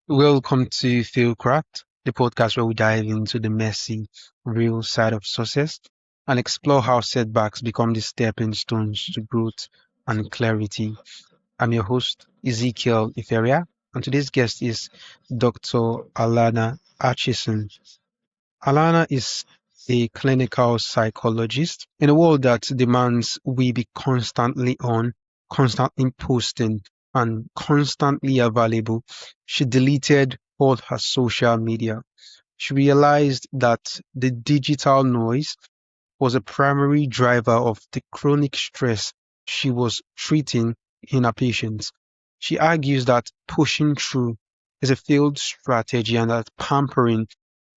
Welcome to FailCraft, the podcast where we dive into the messy, real side of success and explore how setbacks become the stepping stones to growth and clarity. I'm your host, Ezekiel Iferia, and today's guest is Dr. Alana Atchison. Alana is a clinical psychologist in a world that demands we be constantly on, constantly posting, and constantly available. She deleted all her social media. She realized that the digital noise was a primary driver of the chronic stress she was treating in her patients. She argues that pushing through is a failed strategy and that pampering,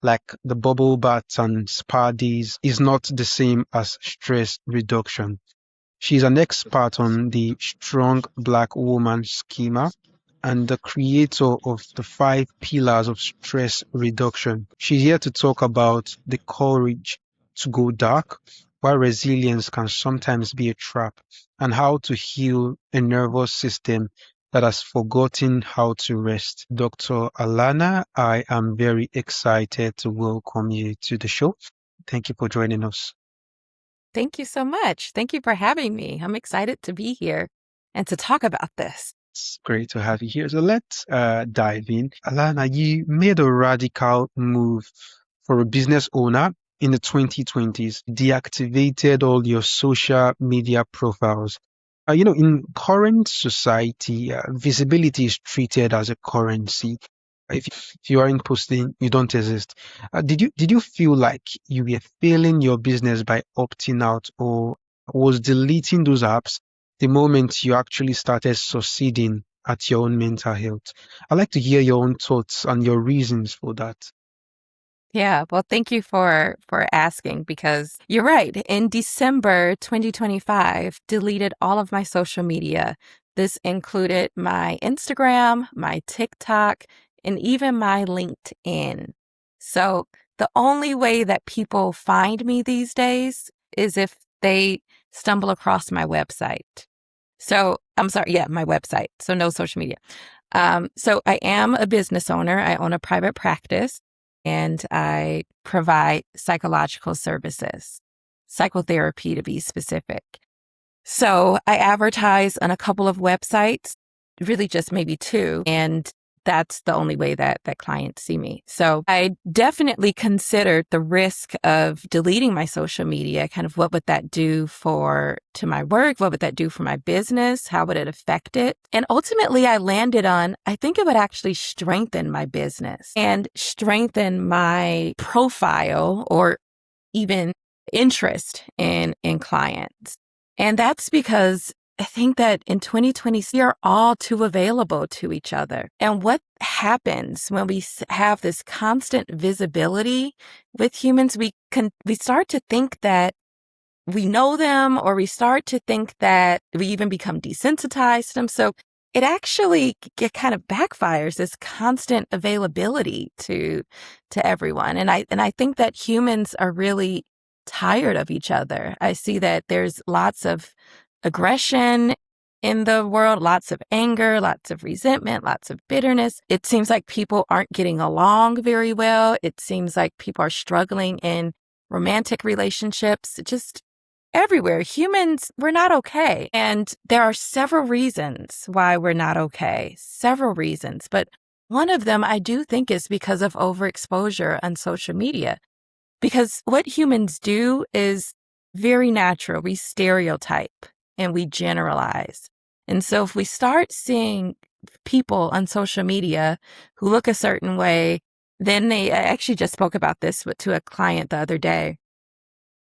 like the bubble baths and spa days, is not the same as stress reduction. She's an expert on the Strong Black Woman Schema and the creator of the 5 pillars of stress reduction. She's here to talk about the courage to go dark, why resilience can sometimes be a trap, and how to heal a nervous system that has forgotten how to rest. Dr. Alana, I am very excited to welcome you to the show. Thank you for joining us. Thank you so much. Thank you for having me. I'm excited to be here and to talk about this. It's great to have you here. So let's dive in. Alana, you made a radical move for a business owner in the 2020s, deactivated all your social media profiles. In current society, visibility is treated as a currency. If you aren't posting, you don't exist. Did you feel like you were failing your business by opting out, or was deleting those apps the moment you actually started succeeding at your own mental health? I'd like to hear your own thoughts and your reasons for that. Yeah, well, thank you for asking because you're right. In December 2025, deleted all of my social media. This included my Instagram, my TikTok, and even my LinkedIn. So the only way that people find me these days is if they stumble across my website. So I'm sorry, yeah, my website. So no social media. So I am a business owner. I own a private practice and I provide psychological services, psychotherapy to be specific. So I advertise on a couple of websites, really just maybe two, and that's the only way that clients see me. So I definitely considered the risk of deleting my social media. Kind of what would that do to my work? What would that do for my business? How would it affect it? And ultimately I landed on, I think it would actually strengthen my business and strengthen my profile or even interest in clients. And that's because I think that in 2020, we are all too available to each other. And what happens when we have this constant visibility with humans, we start to think that we know them, or we start to think that we even become desensitized to them. So it actually it kind of backfires, this constant availability to everyone. And I think that humans are really tired of each other. I see that there's lots of aggression in the world, lots of anger, lots of resentment, lots of bitterness. It seems like people aren't getting along very well. It seems like people are struggling in romantic relationships, just everywhere. Humans, we're not okay. And there are several reasons why we're not okay, several reasons. But one of them I do think is because of overexposure on social media. Because what humans do is very natural. We stereotype and we generalize. And so if we start seeing people on social media who look a certain way, then I actually just spoke about this to a client the other day.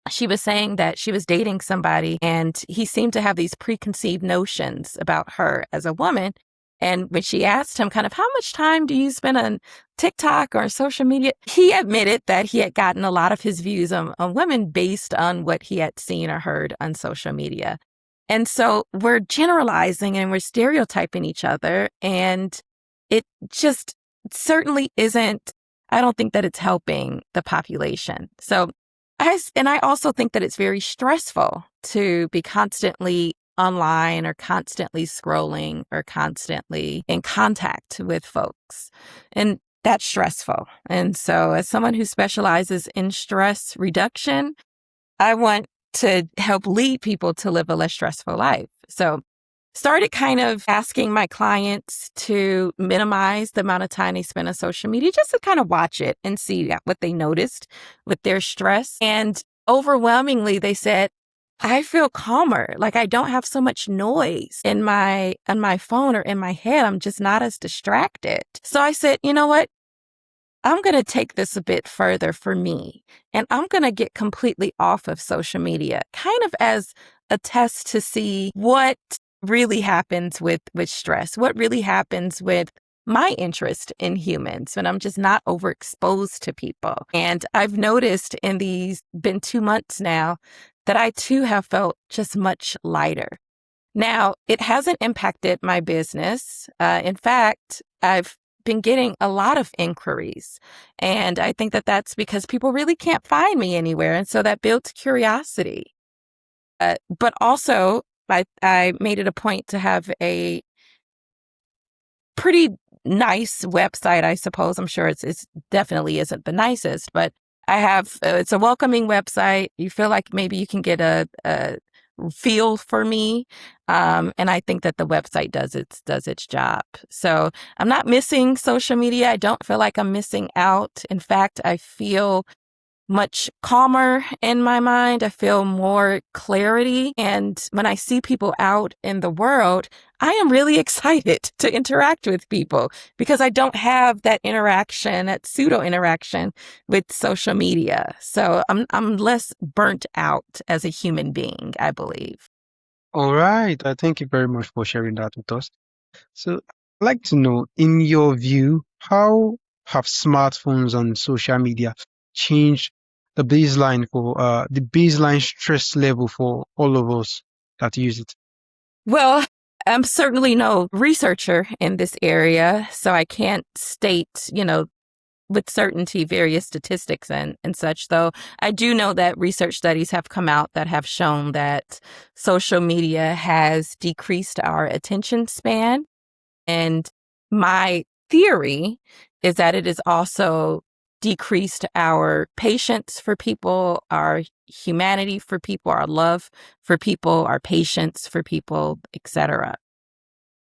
She was saying that she was dating somebody and he seemed to have these preconceived notions about her as a woman. And when she asked him kind of, how much time do you spend on TikTok or social media? He admitted that he had gotten a lot of his views on women based on what he had seen or heard on social media. And so we're generalizing and we're stereotyping each other. And it just certainly isn't, I don't think that it's helping the population. So I also think that it's very stressful to be constantly online or constantly scrolling or constantly in contact with folks. And that's stressful. And so, as someone who specializes in stress reduction, I want to help lead people to live a less stressful life. So, started kind of asking my clients to minimize the amount of time they spend on social media, just to kind of watch it and see what they noticed with their stress. And overwhelmingly, they said, I feel calmer. Like I don't have so much noise on my phone or in my head. I'm just not as distracted. So I said, you know what? I'm going to take this a bit further for me, and I'm going to get completely off of social media, kind of as a test to see what really happens with stress, what really happens with my interest in humans when I'm just not overexposed to people. And I've noticed in these been 2 months now that I too have felt just much lighter. Now, it hasn't impacted my business. In fact, I've been getting a lot of inquiries. And I think that that's because people really can't find me anywhere. And so that builds curiosity. But also, I made it a point to have a pretty nice website, I suppose. I'm sure it's definitely isn't the nicest, but I have, it's a welcoming website. You feel like maybe you can get a feel for me. And I think that the website does its job. So I'm not missing social media. I don't feel like I'm missing out. In fact, I feel much calmer in my mind. I feel more clarity. And when I see people out in the world, I am really excited to interact with people because I don't have that interaction, that pseudo interaction with social media. So I'm less burnt out as a human being, I believe. All right. Thank you very much for sharing that with us. So, I'd like to know, in your view, how have smartphones and social media changed the baseline stress level for all of us that use it? Well, I'm certainly no researcher in this area, so I can't state, with certainty various statistics and such, though I do know that research studies have come out that have shown that social media has decreased our attention span. And my theory is that it has also decreased our patience for people, our humanity for people, our love for people, our patience for people, etc.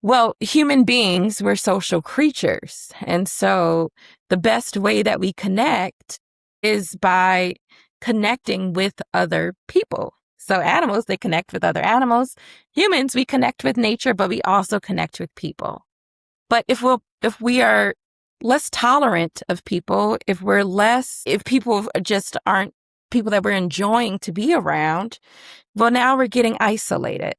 Well, human beings, we're social creatures. And so the best way that we connect is by connecting with other people. So animals, they connect with other animals. Humans, we connect with nature, but we also connect with people. But if we are less tolerant of people, if people just aren't people that we're enjoying to be around, well, now we're getting isolated.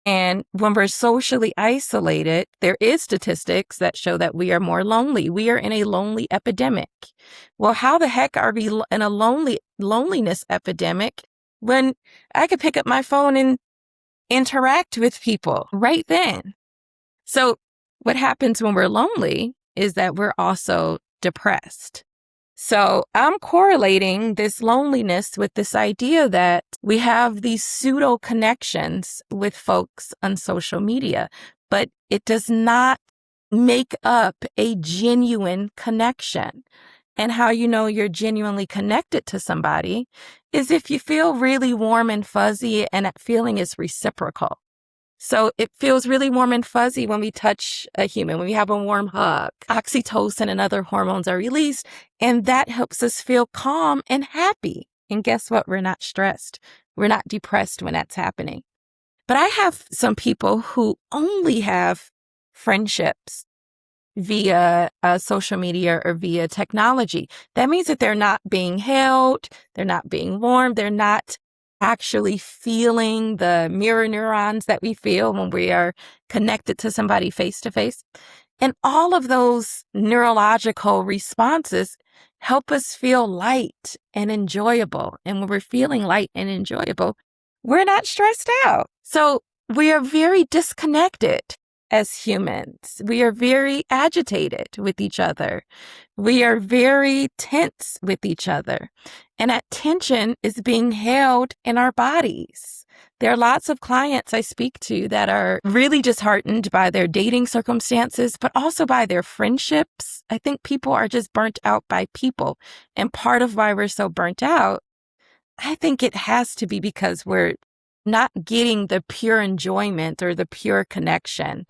And when we're socially isolated, there is statistics that show that we are more lonely. We are in a lonely epidemic. Well, how the heck are we in a loneliness epidemic when I could pick up my phone and interact with people right then? So what happens when we're lonely is that we're also depressed. So I'm correlating this loneliness with this idea that we have these pseudo-connections with folks on social media, but it does not make up a genuine connection. And how you know you're genuinely connected to somebody is if you feel really warm and fuzzy and that feeling is reciprocal. So it feels really warm and fuzzy when we touch a human, when we have a warm hug. Oxytocin and other hormones are released, and that helps us feel calm and happy. And guess what? We're not stressed. We're not depressed when that's happening. But I have some people who only have friendships via social media or via technology. That means that they're not being held, they're not being warmed, they're not actually feeling the mirror neurons that we feel when we are connected to somebody face to face. And all of those neurological responses help us feel light and enjoyable. And when we're feeling light and enjoyable, we're not stressed out. So we are very disconnected as humans. We are very agitated with each other. We are very tense with each other. And that tension is being held in our bodies. There are lots of clients I speak to that are really disheartened by their dating circumstances, but also by their friendships. I think people are just burnt out by people. And part of why we're so burnt out, I think it has to be because we're not getting the pure enjoyment or the pure connection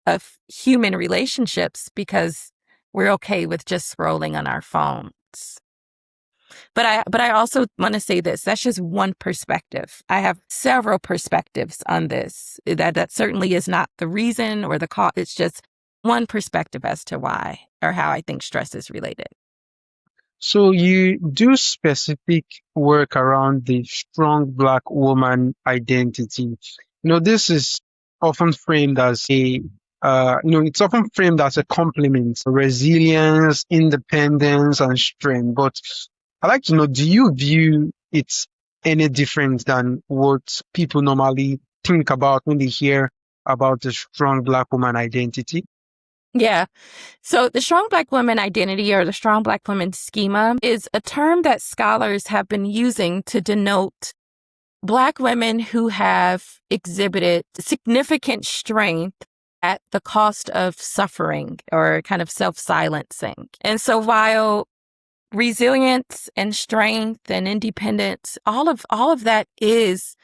of human relationships because we're okay with just scrolling on our phones. But I also want to say this. That's just one perspective. I have several perspectives on this. That certainly is not the reason or the cause. It's just one perspective as to why or how I think stress is related. So you do specific work around the strong Black woman identity. This is often framed as it's often framed as a compliment, resilience, independence, and strength. But I'd like to know, do you view it any different than what people normally think about when they hear about the strong Black woman identity? Yeah. So the strong Black woman identity or the strong Black woman schema is a term that scholars have been using to denote Black women who have exhibited significant strength at the cost of suffering or kind of self-silencing. And so while resilience and strength and independence, all of that is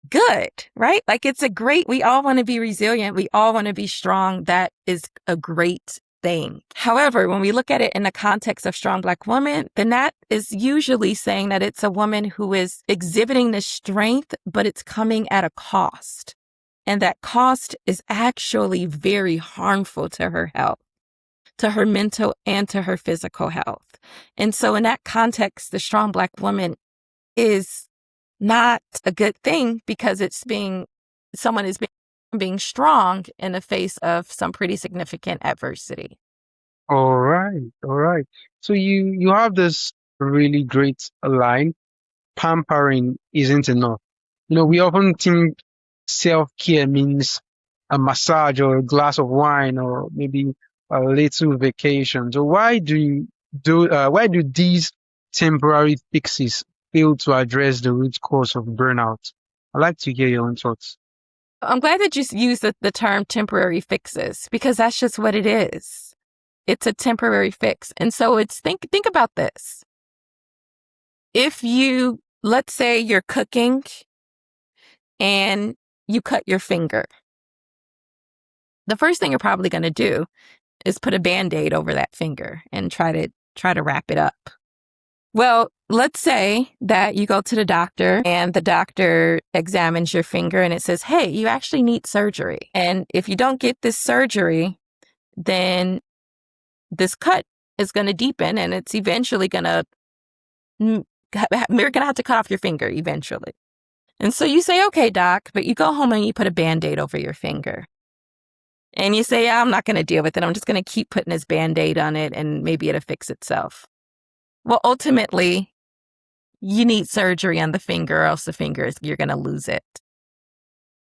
good, right? Like we all want to be resilient. We all want to be strong. That is a great thing. However, when we look at it in the context of strong Black woman, then that is usually saying that it's a woman who is exhibiting the strength, but it's coming at a cost. And that cost is actually very harmful to her health, to her mental and to her physical health. And so in that context, the strong Black woman is not a good thing because someone is being strong in the face of some pretty significant adversity. All right, all right. So you have this really great line. Pampering isn't enough. We often think self-care means a massage or a glass of wine or maybe a little vacation. So why do these temporary fixes fail to address the root cause of burnout? I'd like to hear your own thoughts. I'm glad that you used the term temporary fixes because that's just what it is. It's a temporary fix. And so think about this. If let's say you're cooking and you cut your finger, the first thing you're probably going to do is put a Band-Aid over that finger and try to wrap it up. Well, let's say that you go to the doctor and the doctor examines your finger and it says, hey, you actually need surgery. And if you don't get this surgery, then this cut is going to deepen and it's eventually going to, we're going to have to cut off your finger eventually. And so you say, okay, doc, but you go home and you put a Band-Aid over your finger. And you say, yeah, I'm not going to deal with it. I'm just going to keep putting this Band-Aid on it and maybe it'll fix itself. Well, ultimately, you need surgery on the finger or else you're going to lose it.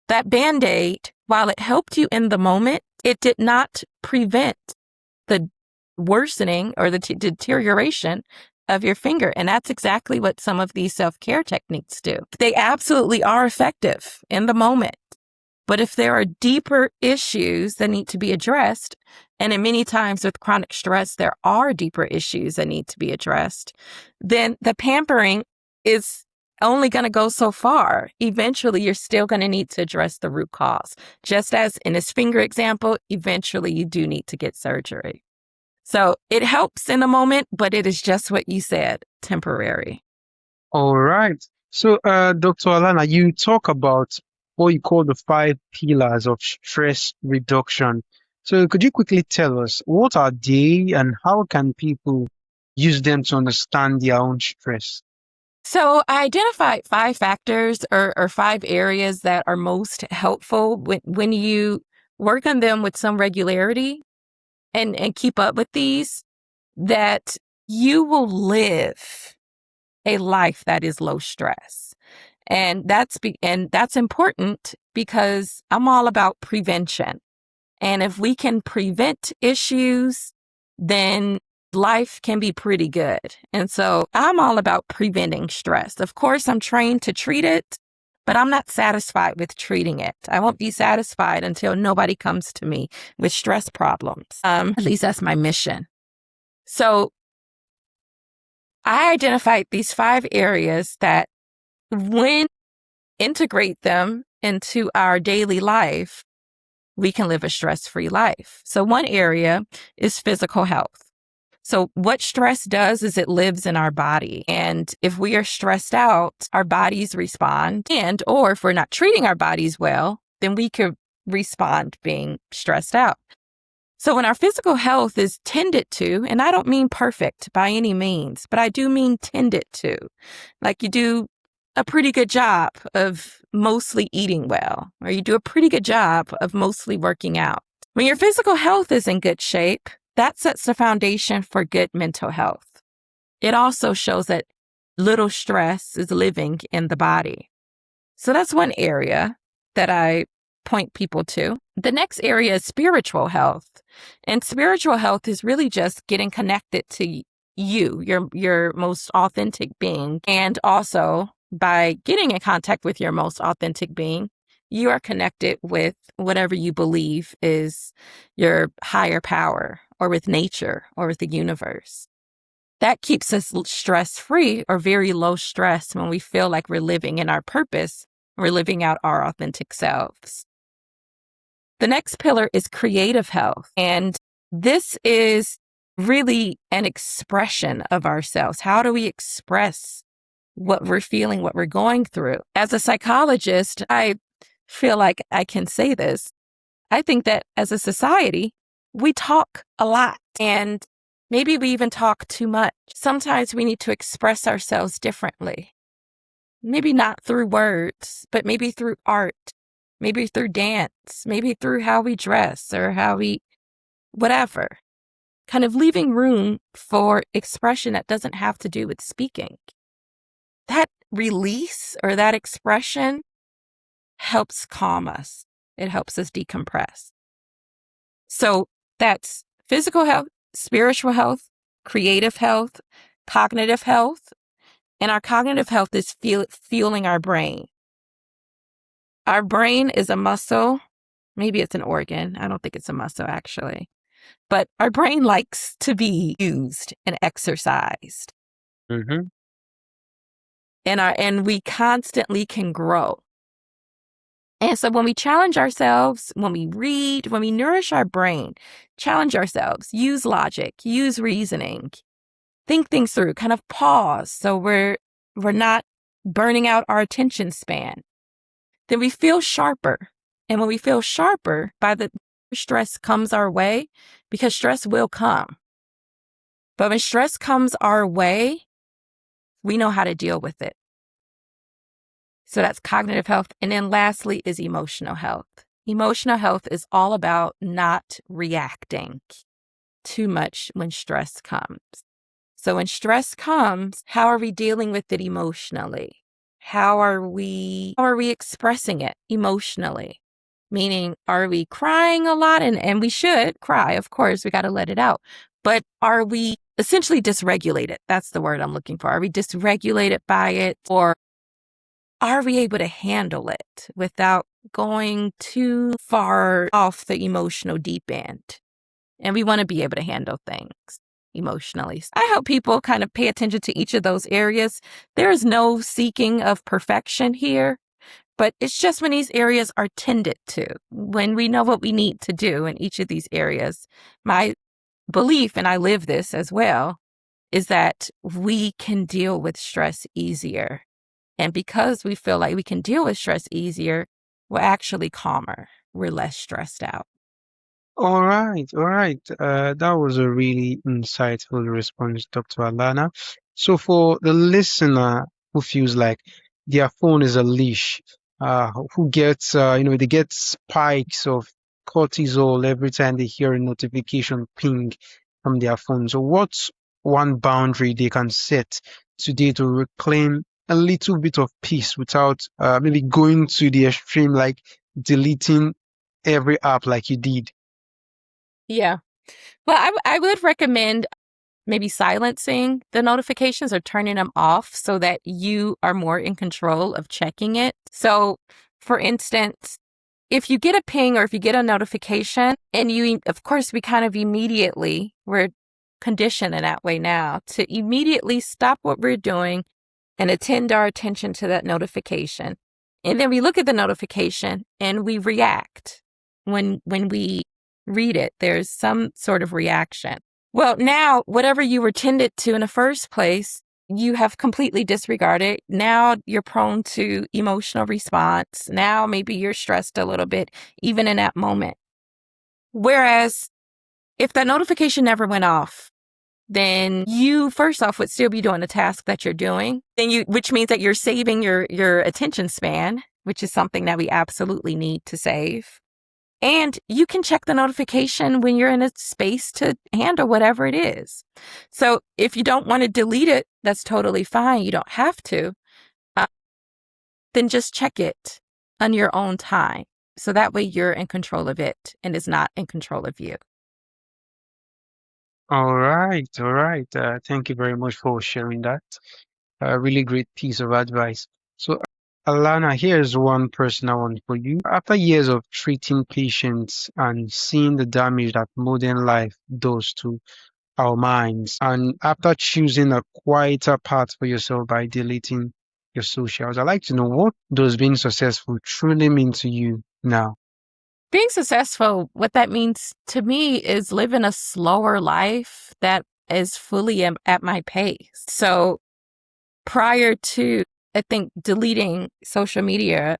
That Band-Aid, while it helped you in the moment, it did not prevent the worsening or the deterioration of your finger. And that's exactly what some of these self-care techniques do. They absolutely are effective in the moment. But if there are deeper issues that need to be addressed, and in many times with chronic stress, there are deeper issues that need to be addressed, then the pampering is only going to go so far. Eventually, you're still going to need to address the root cause. Just as in this finger example, eventually you do need to get surgery. So it helps in the moment, but it is just what you said, temporary. All right. So, Dr. Alana, you talk about what you call the 5 pillars of stress reduction. So could you quickly tell us what are they and how can people use them to understand their own stress? So I identified 5 factors or 5 areas that are most helpful when you work on them with some regularity and keep up with these, that you will live a life that is low stress. And that's important because I'm all about prevention. And if we can prevent issues, then life can be pretty good. And so I'm all about preventing stress. Of course, I'm trained to treat it, but I'm not satisfied with treating it. I won't be satisfied until nobody comes to me with stress problems. At least that's my mission. So I identified these 5 areas that when integrate them into our daily life, we can live a stress-free life. So one area is physical health. So what stress does is it lives in our body. And if we are stressed out, our bodies respond. And, or if we're not treating our bodies well, then we could respond being stressed out. So when our physical health is tended to, and I don't mean perfect by any means, but I do mean tended to, like you do a pretty good job of mostly eating well, or you do a pretty good job of mostly working out. When your physical health is in good shape, that sets the foundation for good mental health. It also shows that little stress is living in the body. So that's one area that I point people to. The next area is spiritual health. And spiritual health is really just getting connected to you, your most authentic being. And also by getting in contact with your most authentic being, you are connected with whatever you believe is your higher power, or with nature, or with the universe. That keeps us stress-free or very low stress when we feel like we're living in our purpose, we're living out our authentic selves. The next pillar is creative health. And this is really an expression of ourselves. How do we express what we're feeling, what we're going through? As a psychologist, I feel like I can say this. I think that as a society, we talk a lot, and maybe we even talk too much. Sometimes we need to express ourselves differently. Maybe not through words, but maybe through art, maybe through dance, maybe through how we dress or how we, whatever. Kind of leaving room for expression that doesn't have to do with speaking. That release or that expression helps calm us. It helps us decompress. So that's physical health, spiritual health, creative health, cognitive health. And our cognitive health is fueling our brain. Our brain is a muscle. Maybe it's an organ. I don't think it's a muscle, actually. But our brain likes to be used and exercised. Mm-hmm. And we constantly can grow. And so when we challenge ourselves, when we read, when we nourish our brain, challenge ourselves, use logic, use reasoning, think things through, kind of pause so we're not burning out our attention span, then we feel sharper. And when we feel sharper, by the stress comes our way, because stress will come. But when stress comes our way, we know how to deal with it. So that's cognitive health. And then lastly is emotional health. Emotional health is all about not reacting too much when stress comes. So when stress comes, how are we dealing with it emotionally? How are we expressing it emotionally? Meaning, are we crying a lot? And we should cry, of course, we got to let it out. But are we essentially dysregulated? That's the word I'm looking for. Are we dysregulated by it? Or are we able to handle it without going too far off the emotional deep end? And we want to be able to handle things emotionally. I hope people kind of pay attention to each of those areas. There is no seeking of perfection here, but it's just when these areas are tended to, when we know what we need to do in each of these areas. My belief, and I live this as well, is that we can deal with stress easier. And because we feel like we can deal with stress easier, we're actually calmer. We're less stressed out. All right, all right. That was a really insightful response, Dr. Alana. So for the listener who feels like their phone is a leash, who gets, they get spikes of cortisol every time they hear a notification ping from their phone. So what's one boundary they can set today to reclaim a little bit of peace without maybe going to the extreme, like deleting every app like you did? Yeah. Well, I would recommend maybe silencing the notifications or turning them off so that you are more in control of checking it. So, for instance, if you get a ping or if you get a notification and of course, we're conditioned in that way now to immediately stop what we're doing and attend our attention to that notification. And then we look at the notification and we react. When we read it, there's some sort of reaction. Well, now, whatever you were tended to in the first place, you have completely disregarded. Now you're prone to emotional response. Now maybe you're stressed a little bit, even in that moment. Whereas if that notification never went off, then you first off would still be doing the task that you're doing. Which means that you're saving your attention span, which is something that we absolutely need to save. And you can check the notification when you're in a space to handle whatever it is. So if you don't want to delete it, that's totally fine. You don't have to. Then just check it on your own time. So that way you're in control of it and it's not in control of you. All right, all right. Thank you very much for sharing that. A really great piece of advice. So, Alana, here's one personal one for you. After years of treating patients and seeing the damage that modern life does to our minds, and after choosing a quieter path for yourself by deleting your socials, I'd like to know, what does being successful truly mean to you now? Being successful, what that means to me is living a slower life that is fully at my pace. So prior to, I think, deleting social media,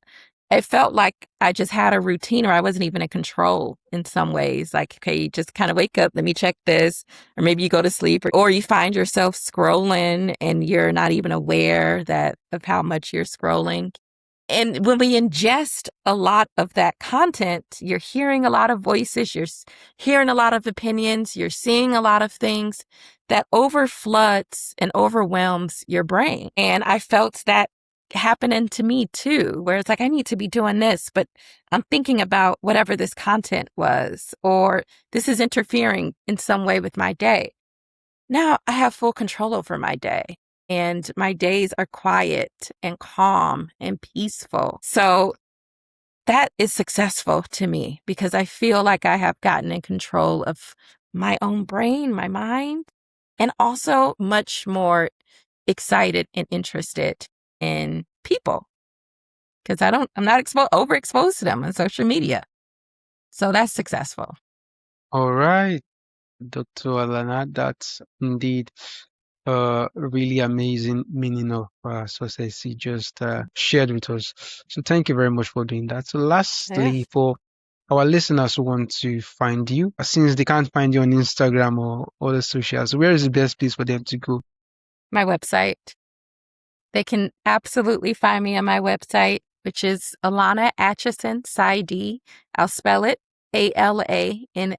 it felt like I just had a routine or I wasn't even in control in some ways. Like, okay, you just kind of wake up, let me check this, or maybe you go to sleep, or you find yourself scrolling and you're not even aware of how much you're scrolling. And when we ingest a lot of that content, you're hearing a lot of voices, you're hearing a lot of opinions, you're seeing a lot of things that overfloods and overwhelms your brain. And I felt that happening to me too, where it's like, I need to be doing this, but I'm thinking about whatever this content was, or this is interfering in some way with my day. Now I have full control over my day. And my days are quiet and calm and peaceful. So that is successful to me because I feel like I have gotten in control of my own brain, my mind, and also much more excited and interested in people because I'm not overexposed to them on social media. So that's successful. All right, Dr. Alana, that's indeed really amazing meaning of success you just shared with us. So thank you very much for doing that. So Yeah. lastly, for our listeners who want to find you, since they can't find you on Instagram or other socials, where is the best place for them to go? My website. They can absolutely find me on my website, which is Alana Atchison, PsyD. I'll spell it AlanaAtchison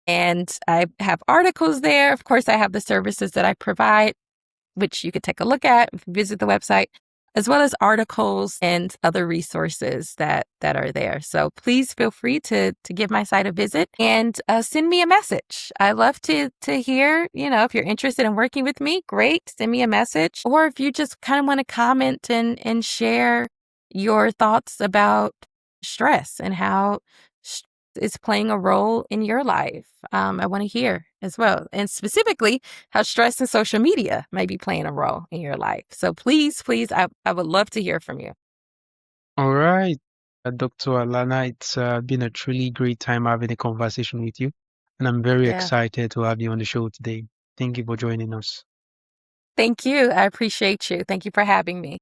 And I have articles there. Of course, I have the services that I provide, which you could take a look at if you visit the website, as well as articles and other resources that are there. So please feel free to give my site a visit and send me a message. I love to hear, if you're interested in working with me, great, send me a message. Or if you just kind of want to comment and share your thoughts about stress and how is playing a role in your life. I want to hear as well. And specifically, how stress and social media may be playing a role in your life. So please, I would love to hear from you. All right, Dr. Alana, it's been a truly great time having a conversation with you, and I'm very Yeah. excited to have you on the show today. Thank you for joining us. Thank you. I appreciate you. Thank you for having me.